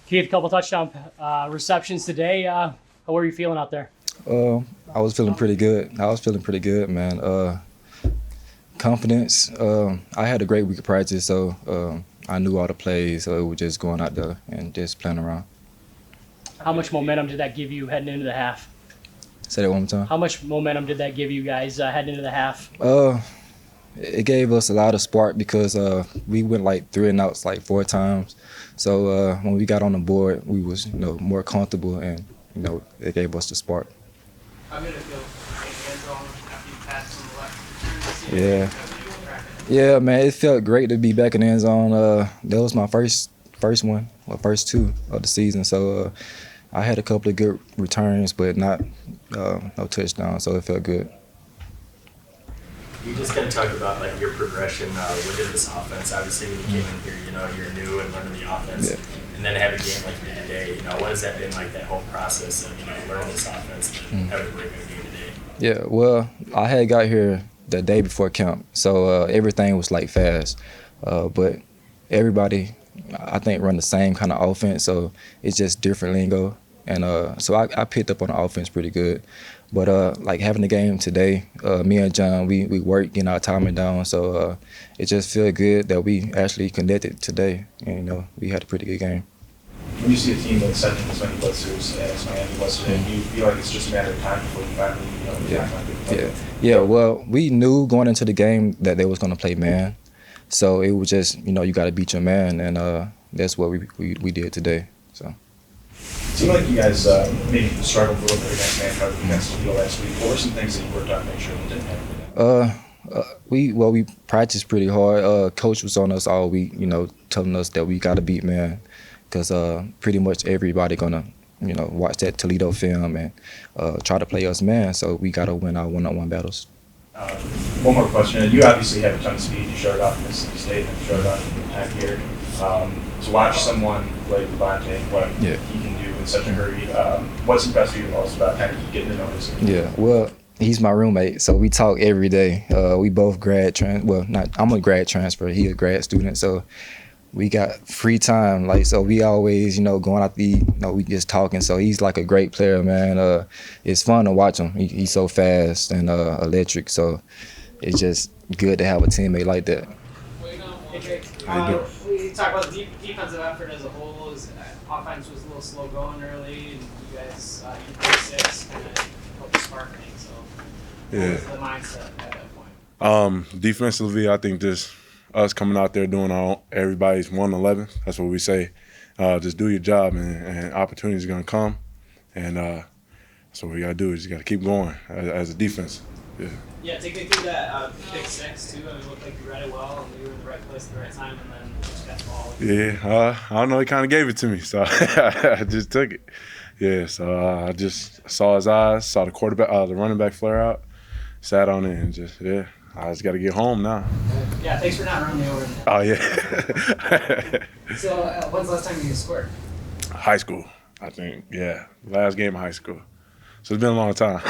Keith, a couple touchdown receptions today. How were you feeling out there? I was feeling pretty good. Man. Confidence. I had a great week of practice, so I knew all the plays, so it was just going out there and just playing around. How much momentum did that give you heading into the half? Say that one more time. How much momentum did that give you guys heading into the half? It gave us a lot of spark because we went like 3 and outs like 4 times. So when we got on the board, we was more comfortable, and it gave us the spark. How did it feel in the end zone after you passed on the left? Yeah, man, it felt great to be back in the end zone. That was my first one, or first 2 of the season. So I had a couple of good returns, but not no touchdowns. So it felt good. You just kind of talked about like your progression within this offense. Obviously, when you came in here, you're new and learning the offense, and then have a game like you did today. What has that been like? That whole process of learning this offense and having a great game today. Yeah, well, I had got here the day before camp, so everything was like fast, but everybody, I think, run the same kind of offense, so it's just different lingo, and so I picked up on the offense pretty good. But like having the game today, me and John, we worked, getting our timing down, so it just feels good that we actually connected today, and we had a pretty good game. When you see a team that's sending as many blitzers as Miami was today, do you feel like it's just a matter of time before you finally Yeah. Well, we knew going into the game that they was going to play man, so it was just you got to beat your man, and that's what we did today. So. It seemed like you guys maybe struggled a little bit against man coverage against the field last week. What were some things that you worked on to make sure that didn't happen? We practiced pretty hard. Coach was on us all week, telling us that we got to beat man, because pretty much everybody gonna watch that Toledo film and try to play us man. So we got to win our one-on-one battles. One more question. You obviously have a ton of speed. You showed it off in Mississippi State and you showed it off in your time here. To watch someone like Devontae, what he can do in such a hurry, what's impressed you the most about kind of getting to know this? Yeah, well, he's my roommate, so we talk every day. We both I'm a grad transfer, he a grad student, so we got free time, so we always, going out to eat, we just talking. So he's like a great player, man. It's fun to watch him. He's so fast and electric, so it's just good to have a teammate like that. We talk about the defensive effort as a whole. Offense was a little slow going early, and you guys, you played 6 kind of helped spark things. So what was the mindset at that point? Defensively, I think just us coming out there doing everybody's 1-11. That's what we say. Just do your job, and opportunities are gonna come, and that's what we gotta do. Is you gotta keep going as a defense. Yeah, take me through that pick 6 too. It looked like you read it well, and you were in the right place at the right time, and then just got the ball. Yeah, I don't know. He kind of gave it to me, so I just took it. Yeah, so I just saw his eyes, saw the quarterback, the running back flare out, sat on it, and I just got to get home now. Yeah, thanks for not running me over. Oh yeah. So when's the last time you scored? High school, I think. Yeah, last game of high school. So it's been a long time.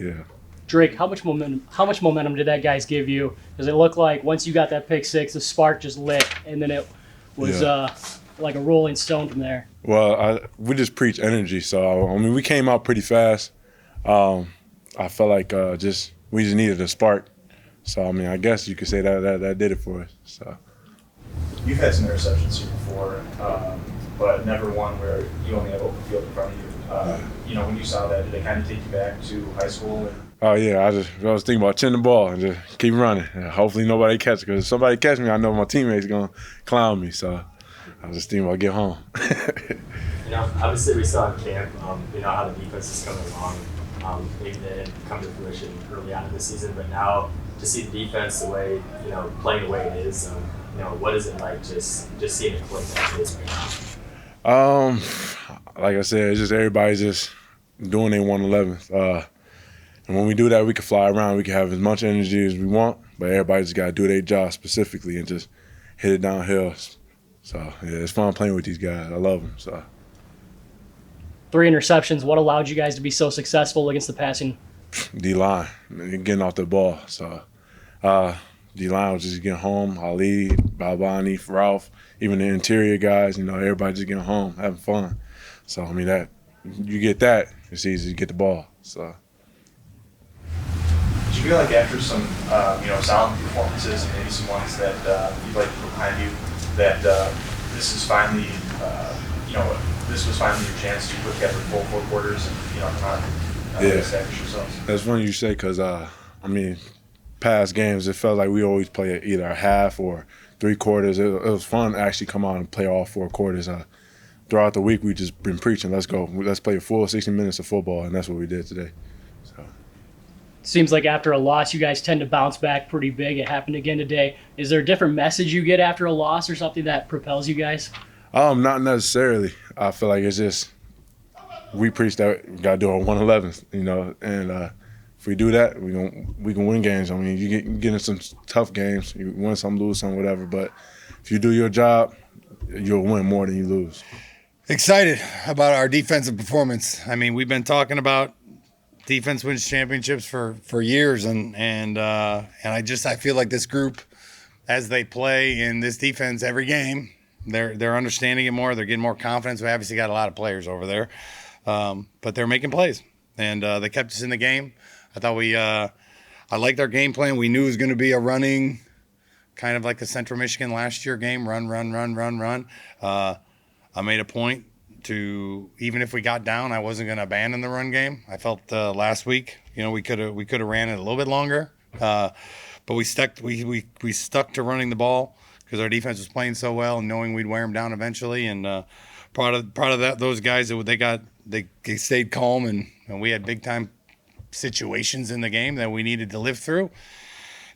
Yeah. Drake, how much momentum did that guys give you? Because it looked like once you got that pick 6, the spark just lit, and then it was like a rolling stone from there. Well, we just preach energy, so we came out pretty fast. I felt like we just needed a spark. So I guess you could say that did it for us. So. You've had some interceptions here before, but never one where you only have open field in front of you. When you saw that, did it kind of take you back to high school? Oh yeah, I was thinking about chin the ball and just keep running. And hopefully nobody catch it, because if somebody catch me, I know my teammates gonna clown me. So I was just thinking about get home. Obviously we saw in camp, how the defense is coming along. Maybe they didn't come to fruition early on in the season, but now to see the defense the way playing the way it is, what is it like just seeing it click like this right now? Like I said, it's just everybody's just doing their 111th. And when we do that, we can fly around. We can have as much energy as we want, but everybody just got to do their job specifically and just hit it downhill. So, yeah, it's fun playing with these guys. I love them. So. 3 interceptions. What allowed you guys to be so successful against the passing? D-line, getting off the ball. So, D-line was just getting home. Ali, Balbani, Ralph, even the interior guys. You know, everybody just getting home, having fun. So I mean, that you get that, it's easy to get the ball. So. Do you feel like after some, solid performances and maybe some ones that you'd like to put behind you, that this is finally, this was finally your chance to put together full 4 quarters and, come out and establish yourselves? That's funny you say because, past games, it felt like we always play either a half or 3 quarters. It was fun to actually come out and play all 4 quarters. Throughout the week, we just been preaching, let's go. Let's play a full 60 minutes of football, and that's what we did today. So. Seems like after a loss, you guys tend to bounce back pretty big. It happened again today. Is there a different message you get after a loss or something that propels you guys? Not necessarily. I feel like it's just we preach that we gotta do our 111th, and if we do that, we can win games. I mean, you get in some tough games, you win some, lose some, whatever. But if you do your job, you'll win more than you lose. Excited about our defensive performance. I mean, we've been talking about defense wins championships for years, and I feel like this group, as they play in this defense every game, they're understanding it more. They're getting more confidence. We obviously got a lot of players over there, but they're making plays, and they kept us in the game. I thought I liked our game plan. We knew it was going to be a running, kind of like the Central Michigan last year game, run. I made a point to, even if we got down, I wasn't going to abandon the run game. I felt last week, we could have ran it a little bit longer, but we stuck to running the ball because our defense was playing so well and knowing we'd wear them down eventually. And proud of that. Those guys, they stayed calm, and we had big time situations in the game that we needed to live through.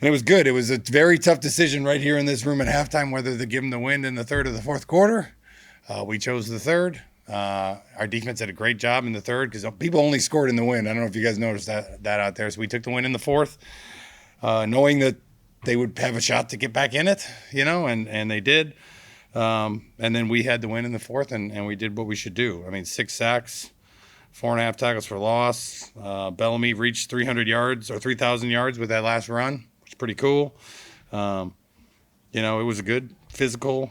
And it was good. It was a very tough decision right here in this room at halftime whether to give them the win in the third or the fourth quarter. We chose the third. Our defense did a great job in the third because people only scored in the win. I don't know if you guys noticed that out there. So we took the win in the fourth, knowing that they would have a shot to get back in it, and they did. And then we had the win in the fourth, and we did what we should do. I mean, 6 sacks, 4.5 tackles for loss. Bellamy reached 300 yards or 3,000 yards with that last run, which is pretty cool. It was a good physical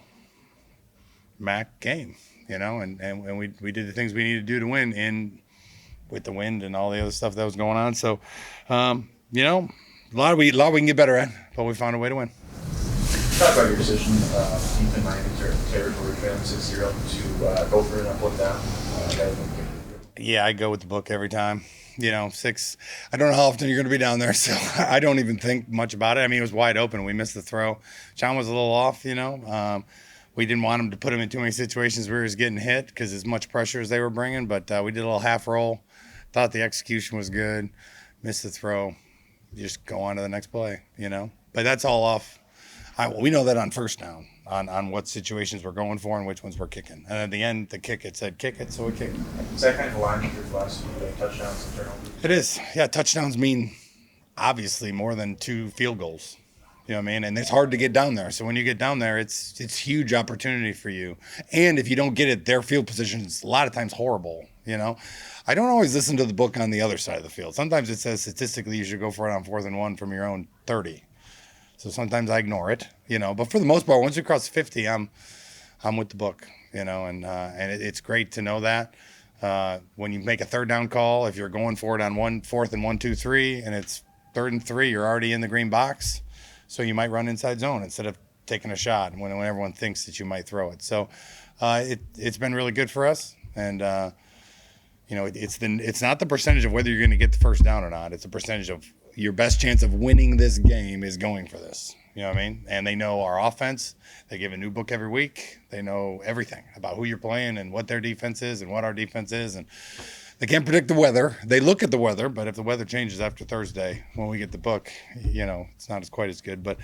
MAC game, and we did the things we needed to do to win with the wind and all the other stuff that was going on. So, a lot we can get better at, but we found a way to win. Talk about your decision deep in Miami territory, trailing 6-0 to go for it and pull it down. Yeah, I go with the book every time. 6. I don't know how often you're going to be down there, so I don't even think much about it. I mean, it was wide open. We missed the throw. John was a little off, We didn't want him to put him in too many situations where he was getting hit because as much pressure as they were bringing. But we did a little half roll. Thought the execution was good. Missed the throw. You just go on to the next play, But that's all off. We know that on first down, on what situations we're going for and which ones we're kicking. And at the end, the kick, it said kick it, so we kicked it. Is that kind of aligned with your philosophy, touchdowns and turnovers? It is. Yeah, touchdowns mean obviously more than 2 field goals. You know what I mean? And it's hard to get down there. So when you get down there, it's huge opportunity for you. And if you don't get it, their field position is a lot of times horrible, I don't always listen to the book on the other side of the field. Sometimes it says statistically you should go for it on 4th and 1 from your own 30. So sometimes I ignore it, But for the most part, once you cross 50, I'm with the book, and it's great to know that. When you make a 3rd down call, if you're going for it on 4th and 1, 2, 3, and it's 3rd and 3, you're already in the green box. So you might run inside zone instead of taking a shot when everyone thinks that you might throw it. So it's been really good for us. And, it's not the percentage of whether you're going to get the first down or not. It's a percentage of your best chance of winning this game is going for this. You know what I mean? And they know our offense. They give a new book every week. They know everything about who you're playing and what their defense is and what our defense is. And they can't predict the weather. They look at the weather, but if the weather changes after Thursday when we get the book, it's not quite as good. But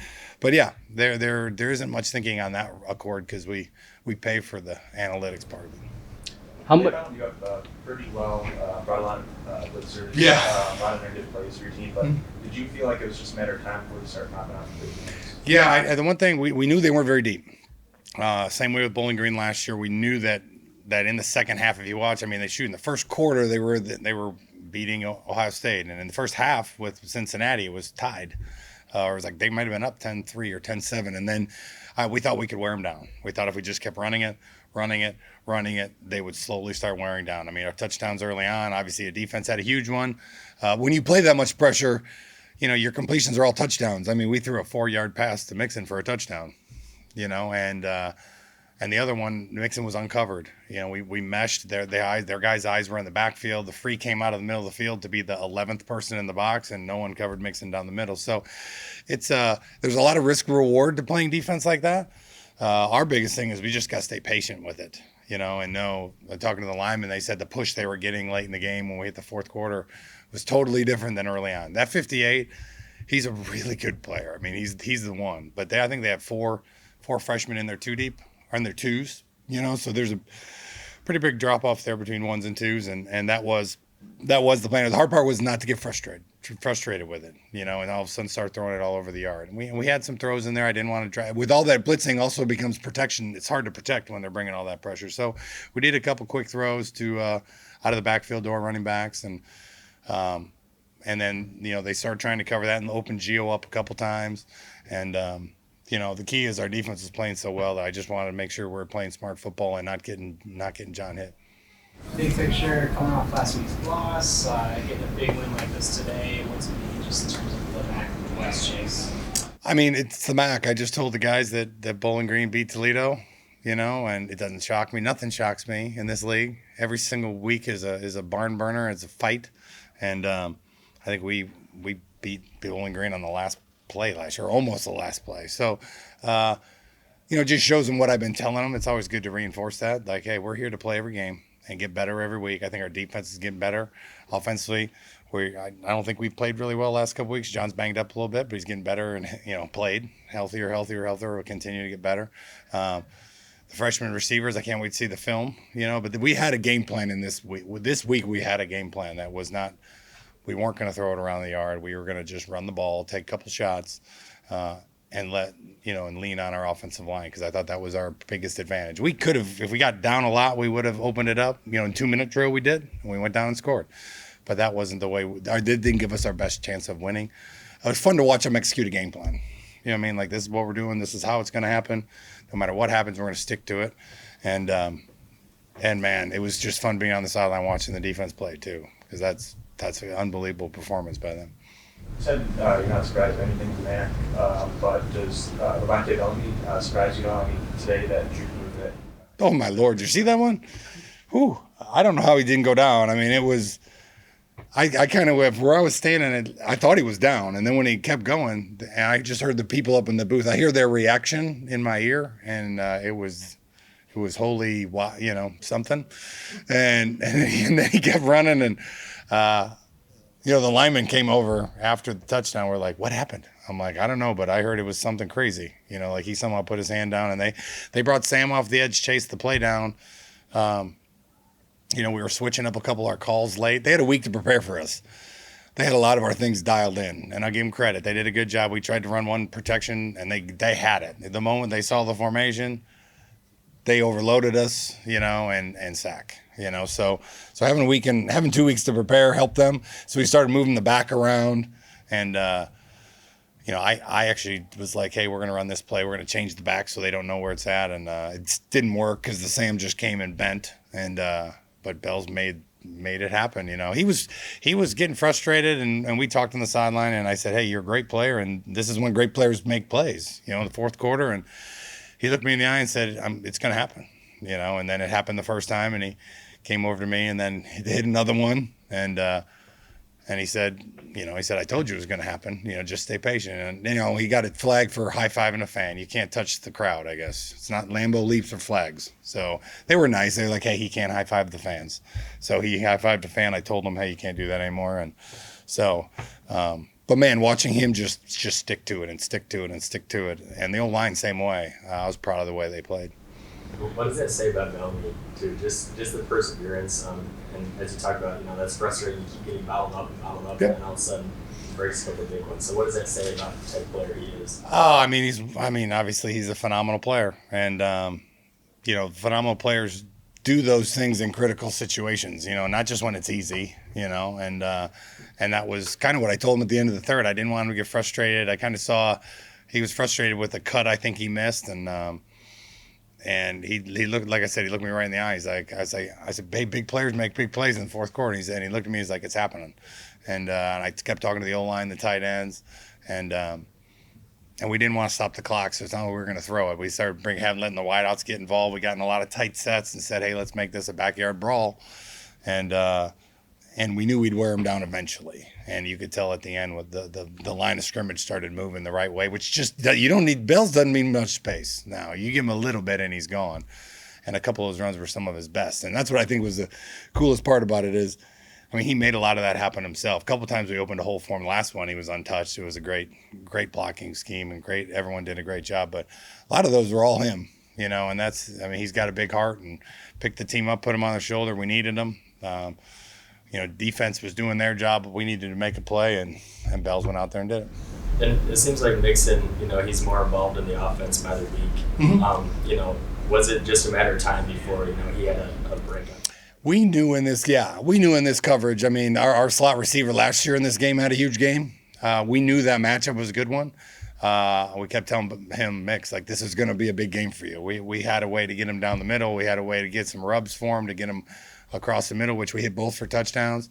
yeah, there isn't much thinking on that accord because we pay for the analytics part of it. How much? You have pretty well brought a lot of blitzers, Yeah. a lot of negative plays for your team. But did you feel like it was just a matter of time before you start popping out the big games? Yeah, the one thing we knew they weren't very deep. Same way with Bowling Green last year. We knew that in the second half, if you watch, they shoot in the first quarter. They were beating Ohio State, and in the first half with Cincinnati, it was tied. Or it was like they might have been up 10-3 or 10-7, and then we thought we could wear them down. We thought if we just kept running it, they would slowly start wearing down. I mean, our touchdowns early on, obviously, the defense had a huge one. When you play that much pressure, your completions are all touchdowns. I mean, we threw a 4-yard pass to Mixon for a touchdown, and the other one, Mixon was uncovered. We meshed. Their guys' eyes were in the backfield. The free came out of the middle of the field to be the 11th person in the box, and no one covered Mixon down the middle. So it's there's a lot of risk reward to playing defense like that. Our biggest thing is we just got to stay patient with it, and know, talking to the linemen, they said the push they were getting late in the game when we hit the fourth quarter was totally different than early on. That 58, he's a really good player. I mean, he's the one. But I think they have four freshmen in their two deep. Or in their twos, so there's a pretty big drop off there between ones and twos, and that was the plan. The hard part was not to get frustrated with it, and all of a sudden start throwing it all over the yard. And we had some throws in there I didn't want to drive. With all that blitzing, also becomes protection. It's hard to protect when they're bringing all that pressure. So we did a couple quick throws to out of the backfield to our running backs, and then they started trying to cover that and open Geo up a couple times, and the key is our defense is playing so well that I just wanted to make sure we're playing smart football and not getting John hit. Big picture, coming off last week's loss, getting a big win like this today, what's it mean just in terms of the MAC West chase? I mean, it's the MAC. I just told the guys that Bowling Green beat Toledo, and it doesn't shock me. Nothing shocks me in this league. Every single week is a barn burner. It's a fight, and I think we beat Bowling Green on the last play last year, almost the last play. So, it just shows them what I've been telling them. It's always good to reinforce that. Like, hey, we're here to play every game and get better every week. I think our defense is getting better offensively. I don't think we've played really well the last couple weeks. John's banged up a little bit, but he's getting better and, played healthier. We'll continue to get better. The freshman receivers, I can't wait to see the film, but we had a game plan in this week. This week we had a game plan that was not, we weren't going to throw it around the yard. We were going to just run the ball, take a couple shots, and lean on our offensive line, because I thought that was our biggest advantage. We could have, if we got down a lot, we would have opened it up. In 2-minute drill we did, and we went down and scored. But that wasn't the way. Didn't give us our best chance of winning. It was fun to watch them execute a game plan. Like, this is what we're doing. This is how it's going to happen. No matter what happens, we're going to stick to it. And man, it was just fun being on the sideline watching the defense play too, because that's an unbelievable performance by them. You said you're not surprised by anything from there, but does Levante Bellamy surprise you at all? Today that juke move that. Oh my Lord! Did you see that one? Whew, I don't know how he didn't go down. I mean, it was. I kind of, where I was standing, I thought he was down, and then when he kept going, and I just heard the people up in the booth. I hear their reaction in my ear, and it was holy, something, and then he kept running, and the lineman came over after the touchdown. We're like, what happened? I'm like, I don't know, but I heard it was something crazy. Like he somehow put his hand down, and they brought Sam off the edge, chased the play down. We were switching up a couple of our calls late. They had a week to prepare for us. They had a lot of our things dialed in, and I give them credit. They did a good job. We tried to run one protection, and they had it. The moment they saw the formation, they overloaded us, and sack, So having 2 weeks to prepare helped them. So we started moving the back around, and I actually was like, hey, we're going to run this play. We're going to change the back so they don't know where it's at, and it didn't work because the Sam just came and bent, and but Bell's made it happen. He was getting frustrated, and we talked on the sideline, and I said, hey, you're a great player, and this is when great players make plays, in the fourth quarter. And he looked me in the eye and said, it's going to happen, and then it happened the first time, and he came over to me, and then he hit another one, and he said, I told you it was going to happen, just stay patient. And, he got it flagged for high-fiving a fan. You can't touch the crowd, I guess. It's not Lambeau Leaps or flags. So they were nice. They were like, hey, he can't high-five the fans. So he high-fived the fan. I told him, hey, you can't do that anymore. And so, but man, watching him just stick to it and stick to it and stick to it. And the old line, same way. I was proud of the way they played. What does that say about Bellamy, too? Just the perseverance, and as you talk about, that's frustrating. You keep getting bottled up, Yep. and all of a sudden he breaks a couple big ones. So what does that say about the type of player he is? Oh, obviously he's a phenomenal player, and phenomenal players do those things in critical situations. Not just when it's easy. And that was kind of what I told him at the end of the third. I didn't want him to get frustrated. I kind of saw. he was frustrated with the cut I think he missed, and he looked, like I said, he looked me right in the eye. He's like, I said, hey, big players make big plays in the fourth quarter. And he looked at me, he's like, it's happening. And I kept talking to the O-line, the tight ends, and we didn't want to stop the clock, so it's not like we were going to throw it. We started letting the wideouts get involved. We got in a lot of tight sets and said, hey, let's make this a backyard brawl. And we knew we'd wear him down eventually. And you could tell at the end with the line of scrimmage started moving the right way, which just, you don't need, Bills doesn't need much space now. You give him a little bit and he's gone. And a couple of those runs were some of his best. And that's what I think was the coolest part about it is, I mean, he made a lot of that happen himself. A couple of times we opened a hole for him. Last one, he was untouched. It was a great blocking scheme and everyone did a great job. But a lot of those were all him, and that's, I mean, he's got a big heart and picked the team up, put him on their shoulder. We needed him. Defense was doing their job, but we needed to make a play, and Bells went out there and did it. And it seems like Mixon, he's more involved in the offense by the week. Mm-hmm. Was it just a matter of time before, he had a breakup? We knew in this coverage. I mean, our slot receiver last year in this game had a huge game. We knew that matchup was a good one. We kept telling him, Mix, like, this is going to be a big game for you. We had a way to get him down the middle. We had a way to get some rubs for him, to get him across the middle, which we hit both for touchdowns.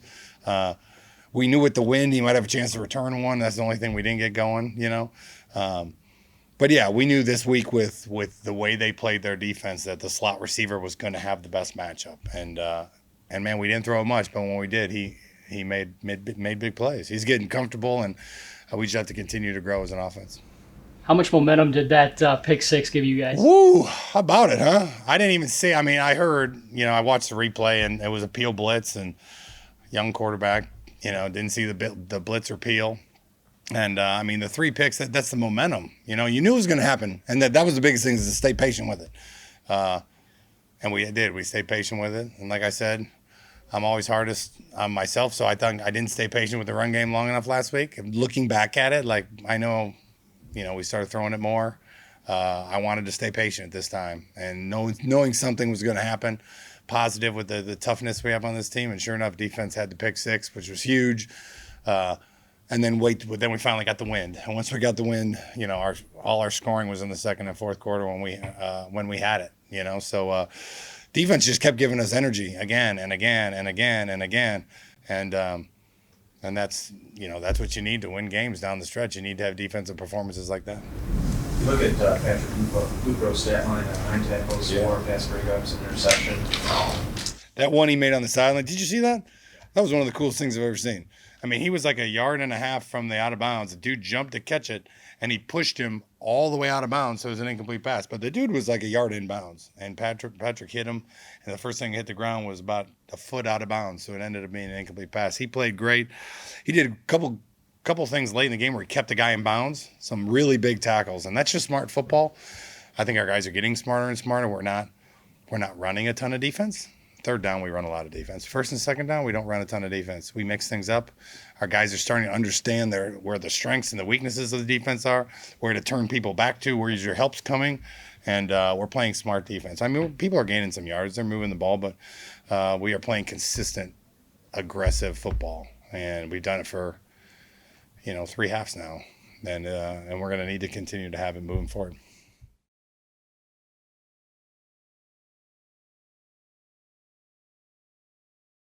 We knew with the wind he might have a chance to return one. That's the only thing we didn't get going, But yeah, we knew this week with the way they played their defense that the slot receiver was going to have the best matchup. And man, we didn't throw much, but when we did, he made big plays. He's getting comfortable, and we just have to continue to grow as an offense. How much momentum did that pick six give you guys? Woo, how about it, huh? I didn't even see. I mean, I heard, I watched the replay, and it was a peel blitz, and young quarterback, didn't see the blitz or peel. And, I mean, the 3 picks, that's the momentum. You knew it was going to happen, and that was the biggest thing, is to stay patient with it. And we did. We stayed patient with it. And like I said, I'm always hardest on myself, so I thought I didn't stay patient with the run game long enough last week. Looking back at it, like, I know – we started throwing it more. I wanted to stay patient this time, and knowing something was going to happen, positive with the toughness we have on this team. And sure enough, defense had the pick 6, which was huge. And then we finally got the wind. And once we got the wind, all our scoring was in the second and fourth quarter when we had it. So defense just kept giving us energy again and again and again and again, and that's that's what you need to win games down the stretch. You need to have defensive performances like that. You look at Patrick Lupro's stat line: 9 tackles, 4 pass breakups, an interception. That one he made on the sideline. Did you see that? That was one of the coolest things I've ever seen. I mean, he was like a yard and a half from the out of bounds. The dude jumped to catch it, and he pushed him all the way out of bounds, so it was an incomplete pass. But the dude was like a yard in bounds, and Patrick hit him, and the first thing hit the ground was about a foot out of bounds, so it ended up being an incomplete pass. He played great. He did a couple things late in the game where he kept the guy in bounds, some really big tackles, and that's just smart football. I think our guys are getting smarter and smarter. We're not running a ton of defense. Third down, we run a lot of defense. First and second down, we don't run a ton of defense. We mix things up. Our guys are starting to understand where the strengths and the weaknesses of the defense are, where to turn people back to, where your help's coming, and we're playing smart defense. I mean, people are gaining some yards. They're moving the ball, but we are playing consistent, aggressive football, and we've done it for 3 halves now, and we're going to need to continue to have it moving forward.